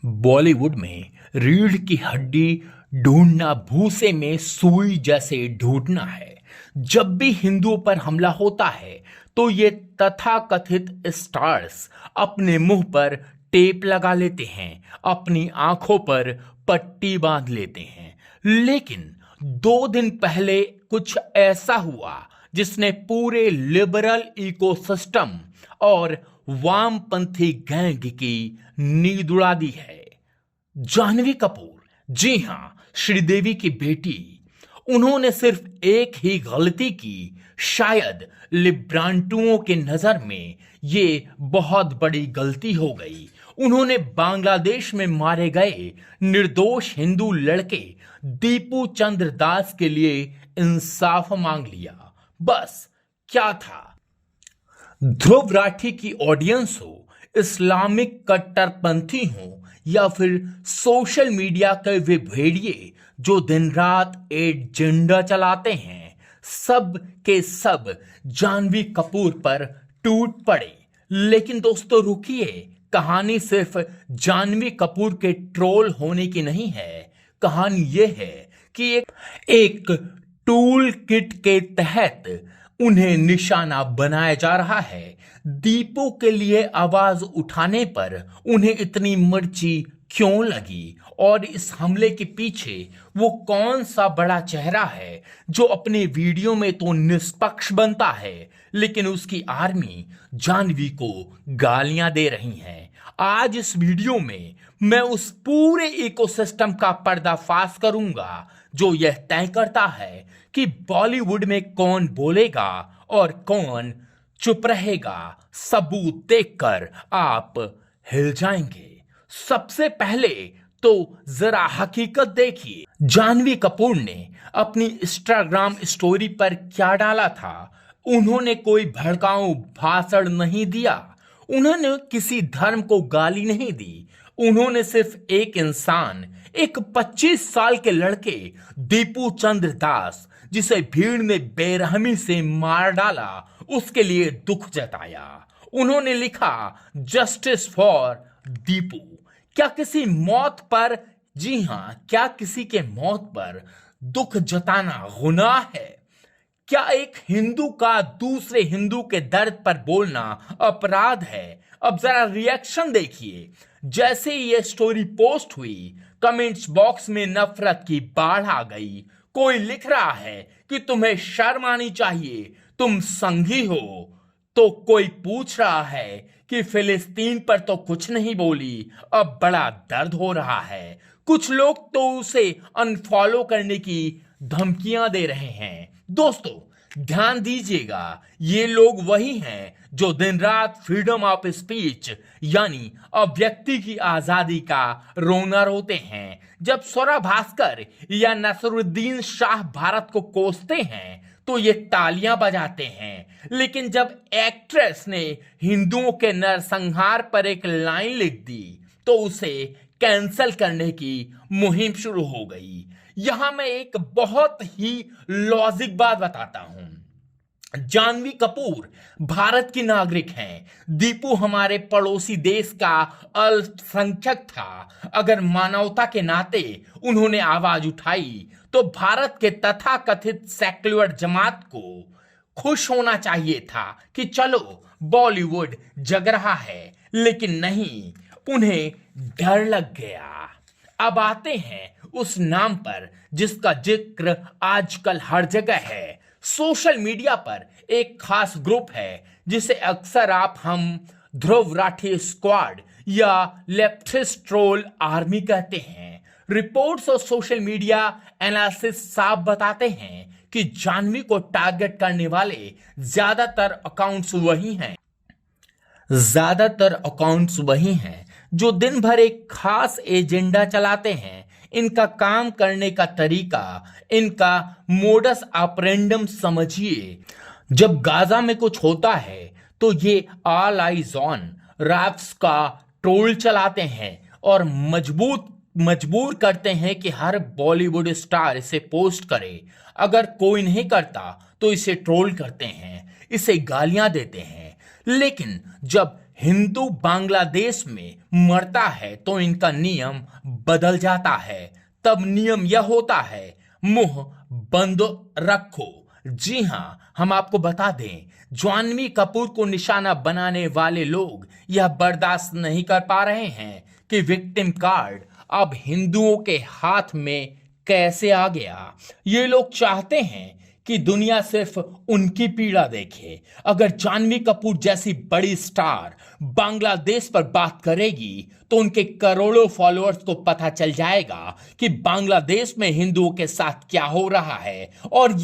बॉलीवुड में रीढ़ की हड्डी ढूंढना भूसे में सुई जैसे ढूंढना है। जब भी हिंदुओं पर हमला होता है तो ये तथाकथित स्टार्स अपने मुंह पर टेप लगा लेते हैं, अपनी आंखों पर पट्टी बांध लेते हैं। लेकिन 2 दिन पहले कुछ ऐसा हुआ जिसने पूरे लिबरल इकोसिस्टम और वामपंथी गैंग की नींद उड़ा दी है। जाह्नवी कपूर, जी हां, श्रीदेवी की बेटी। उन्होंने सिर्फ एक ही गलती की, शायद लिब्रांटुओं के नजर में ये बहुत बड़ी गलती हो गई। उन्होंने बांग्लादेश में मारे गए निर्दोष हिंदू लड़के दीपू चंद्र दास के लिए इंसाफ मांग लिया। बस क्या था? ध्रुव राठी की ऑडियंस हो, इस्लामिक कट्टरपंथी हो या फिर सोशल मीडिया के वे भेड़िए जो दिन रात एजेंडा चलाते हैं, सब के सब जाह्नवी कपूर पर टूट पड़े। लेकिन दोस्तों रुकिए, कहानी सिर्फ जाह्नवी कपूर के ट्रोल होने की नहीं है। कहानी यह है कि एक टूल किट के तहत उन्हें निशाना बनाया जा रहा है। दीपू के लिए आवाज उठाने पर उन्हें इतनी मिर्ची क्यों लगी, और इस हमले के पीछे वो कौन सा बड़ा चेहरा है जो अपने वीडियो में तो निष्पक्ष बनता है लेकिन उसकी आर्मी जाह्नवी को गालियां दे रही है। आज इस वीडियो में मैं उस पूरे इकोसिस्टम का पर्दाफाश करूंगा जो यह तय करता है कि बॉलीवुड में कौन बोलेगा और कौन चुप रहेगा। सबूत देखकर आप हिल जाएंगे। सबसे पहले तो जरा हकीकत देखिए, जाह्नवी कपूर ने अपनी इंस्टाग्राम स्टोरी पर क्या डाला था। उन्होंने कोई भड़काऊ भाषण नहीं दिया, उन्होंने किसी धर्म को गाली नहीं दी। उन्होंने सिर्फ एक इंसान, एक 25 साल के लड़के दीपू चंद्र दास, जिसे भीड़ ने बेरहमी से मार डाला, उसके लिए दुख जताया। उन्होंने लिखा, जस्टिस फॉर दीपू। क्या किसी मौत पर, जी हां, क्या किसी के मौत पर दुख जताना गुनाह है? क्या एक हिंदू का दूसरे हिंदू के दर्द पर बोलना अपराध है? अब जरा रिएक्शन देखिए। जैसे ही ये स्टोरी पोस्ट हुई, कमेंट्स बॉक्स में नफरत की बाढ़ आ गई। कोई लिख रहा है कि तुम्हें शर्म आनी चाहिए, तुम संघी हो। तो कोई पूछ रहा है कि फिलिस्तीन पर तो कुछ नहीं बोली, अब बड़ा दर्द हो रहा है। कुछ लोग तो उसे अनफॉलो करने की धमकियां दे रहे हैं। दोस्तों ध्यान दीजिएगा, ये लोग वही हैं जो दिन रात फ्रीडम ऑफ स्पीच यानी अभिव्यक्ति की आजादी का रोना रोते हैं। जब स्वरा भास्कर या नसरुद्दीन शाह भारत को कोसते हैं तो ये तालियां बजाते हैं, लेकिन जब एक्ट्रेस ने हिंदुओं के नरसंहार पर एक लाइन लिख दी तो उसे कैंसल करने की मुहिम शुरू हो गई। यहां मैं एक बहुत ही लॉजिक बात बताता हूं। जाह्नवी कपूर भारत की नागरिक हैं, दीपू हमारे पड़ोसी देश का अल्पसंख्यक था। अगर मानवता के नाते उन्होंने आवाज उठाई तो भारत के तथाकथित सेक्युलर जमात को खुश होना चाहिए था कि चलो बॉलीवुड जग रहा है, लेकिन नहीं, उन्हें डर लग गया। अब आते हैं उस नाम पर जिसका जिक्र आजकल हर जगह है। सोशल मीडिया पर एक खास ग्रुप है जिसे अक्सर हम ध्रुव राठी स्क्वाड या लेफ्टिस्ट ट्रोल आर्मी कहते हैं। रिपोर्ट्स और सोशल मीडिया एनालिसिस साफ बताते हैं कि जाह्नवी को टारगेट करने वाले ज्यादातर अकाउंट्स वही हैं जो दिन भर एक खास एजेंडा चलाते हैं। इनका काम करने का तरीका, इनका मोडस ऑपरेंडम समझिए। जब गाजा में कुछ होता है तो ये ऑल आइज ऑन रैप्स का ट्रोल चलाते हैं और मजबूर करते हैं कि हर बॉलीवुड स्टार इसे पोस्ट करे। अगर कोई नहीं करता तो इसे ट्रोल करते हैं, इसे गालियां देते हैं। लेकिन जब हिंदू बांग्लादेश में मरता है तो इनका नियम बदल जाता है। तब नियम यह होता है, मुंह बंद रखो। जी हां, हम आपको बता दें, जाह्नवी कपूर को निशाना बनाने वाले लोग यह बर्दाश्त नहीं कर पा रहे हैं कि विक्टिम कार्ड अब हिंदुओं के हाथ में कैसे आ गया। ये लोग चाहते हैं कि दुनिया सिर्फ उनकी पीड़ा देखे। अगर जाह्नवी कपूर जैसी बड़ी स्टार बांग्लादेश पर बात करेगी तो उनके करोड़ों फॉलोअर्स को पता चल जाएगा कि बांग्लादेश में हिंदुओं के साथ क्या हो रहा है। और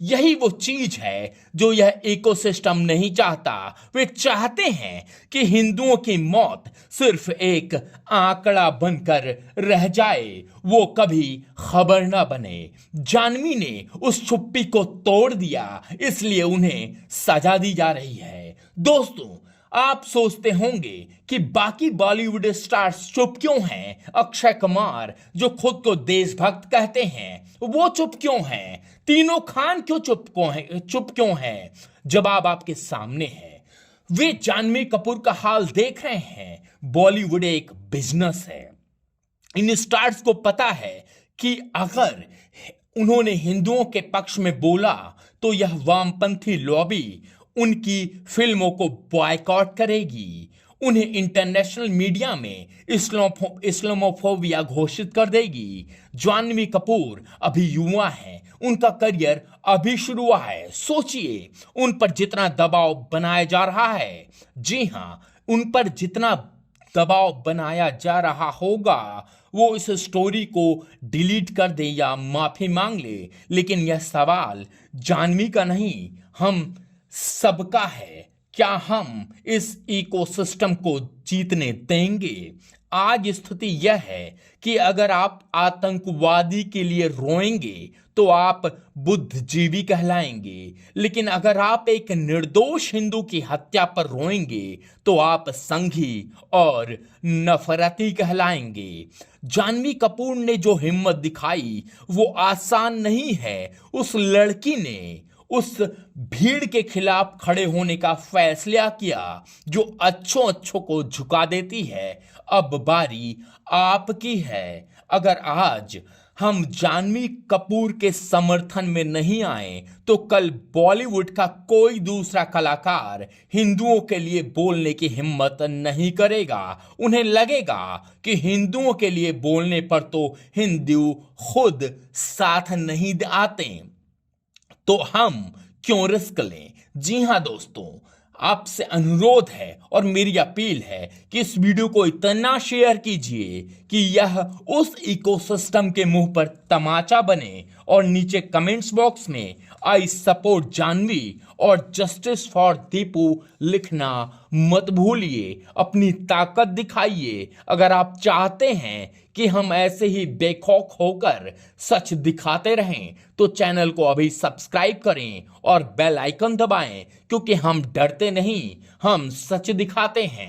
यही वो चीज है जो यह इकोसिस्टम नहीं चाहता। वे चाहते हैं कि हिंदुओं की मौत सिर्फ एक आंकड़ा बनकर रह जाए, वो कभी खबर ना बने। जाह्नवी ने उस चुप्पी को तोड़ दिया, इसलिए उन्हें सजा दी जा रही है। दोस्तों, आप सोचते होंगे कि बाकी बॉलीवुड स्टार्स चुप क्यों हैं? अक्षय कुमार जो खुद को देशभक्त कहते हैं, वो चुप क्यों हैं? तीनों खान क्यों चुप क्यों हैं? जवाब आपके सामने है। वे जाह्नवी कपूर का हाल देख रहे हैं। बॉलीवुड एक बिजनेस है। इन स्टार्स को पता है कि अगर उन्होंने हिंदुओं के पक्ष में बोला तो यह वामपंथी लॉबी उनकी फिल्मों को बॉयकॉट करेगी, उन्हें इंटरनेशनल मीडिया में इस्लामोफोबिया घोषित कर देगी। जाह्नवी कपूर अभी युवा हैं, उनका करियर अभी शुरू हुआ है। सोचिए, उन पर जितना दबाव बनाया जा रहा है, जी हां, उन पर जितना दबाव बनाया जा रहा होगा, वो इस स्टोरी को डिलीट कर दे या माफी मांग ले, लेकिन यह सवाल जाह्नवी का नहीं, हम सबका है। क्या हम इस इकोसिस्टम को जीतने देंगे? आज स्थिति यह है कि अगर आप आतंकवादी के लिए रोएंगे तो आप बुद्धिजीवी कहलाएंगे, लेकिन अगर आप एक निर्दोष हिंदू की हत्या पर रोएंगे तो आप संघी और नफरती कहलाएंगे। जाह्नवी कपूर ने जो हिम्मत दिखाई वो आसान नहीं है। उस लड़की ने उस भीड़ के खिलाफ खड़े होने का फैसला किया जो अच्छों को झुका देती है। अब बारी आपकी है। अगर आज हम जाह्नवी कपूर के समर्थन में नहीं आए तो कल बॉलीवुड का कोई दूसरा कलाकार हिंदुओं के लिए बोलने की हिम्मत नहीं करेगा। उन्हें लगेगा कि हिंदुओं के लिए बोलने पर तो हिंदू खुद साथ नहीं आते, तो हम क्यों रिस्क लें। जी हां दोस्तों, आपसे अनुरोध है और मेरी अपील है कि इस वीडियो को इतना शेयर कीजिए कि यह उस इकोसिस्टम के मुंह पर तमाचा बने, और नीचे कमेंट्स बॉक्स में आई सपोर्ट जाह्नवी और जस्टिस फॉर दीपू लिखना मत भूलिए। अपनी ताकत दिखाइए। अगर आप चाहते हैं कि हम ऐसे ही बेखौफ होकर सच दिखाते रहें तो चैनल को अभी सब्सक्राइब करें और बेल आइकन दबाएं, क्योंकि हम डरते नहीं, हम सच दिखाते हैं।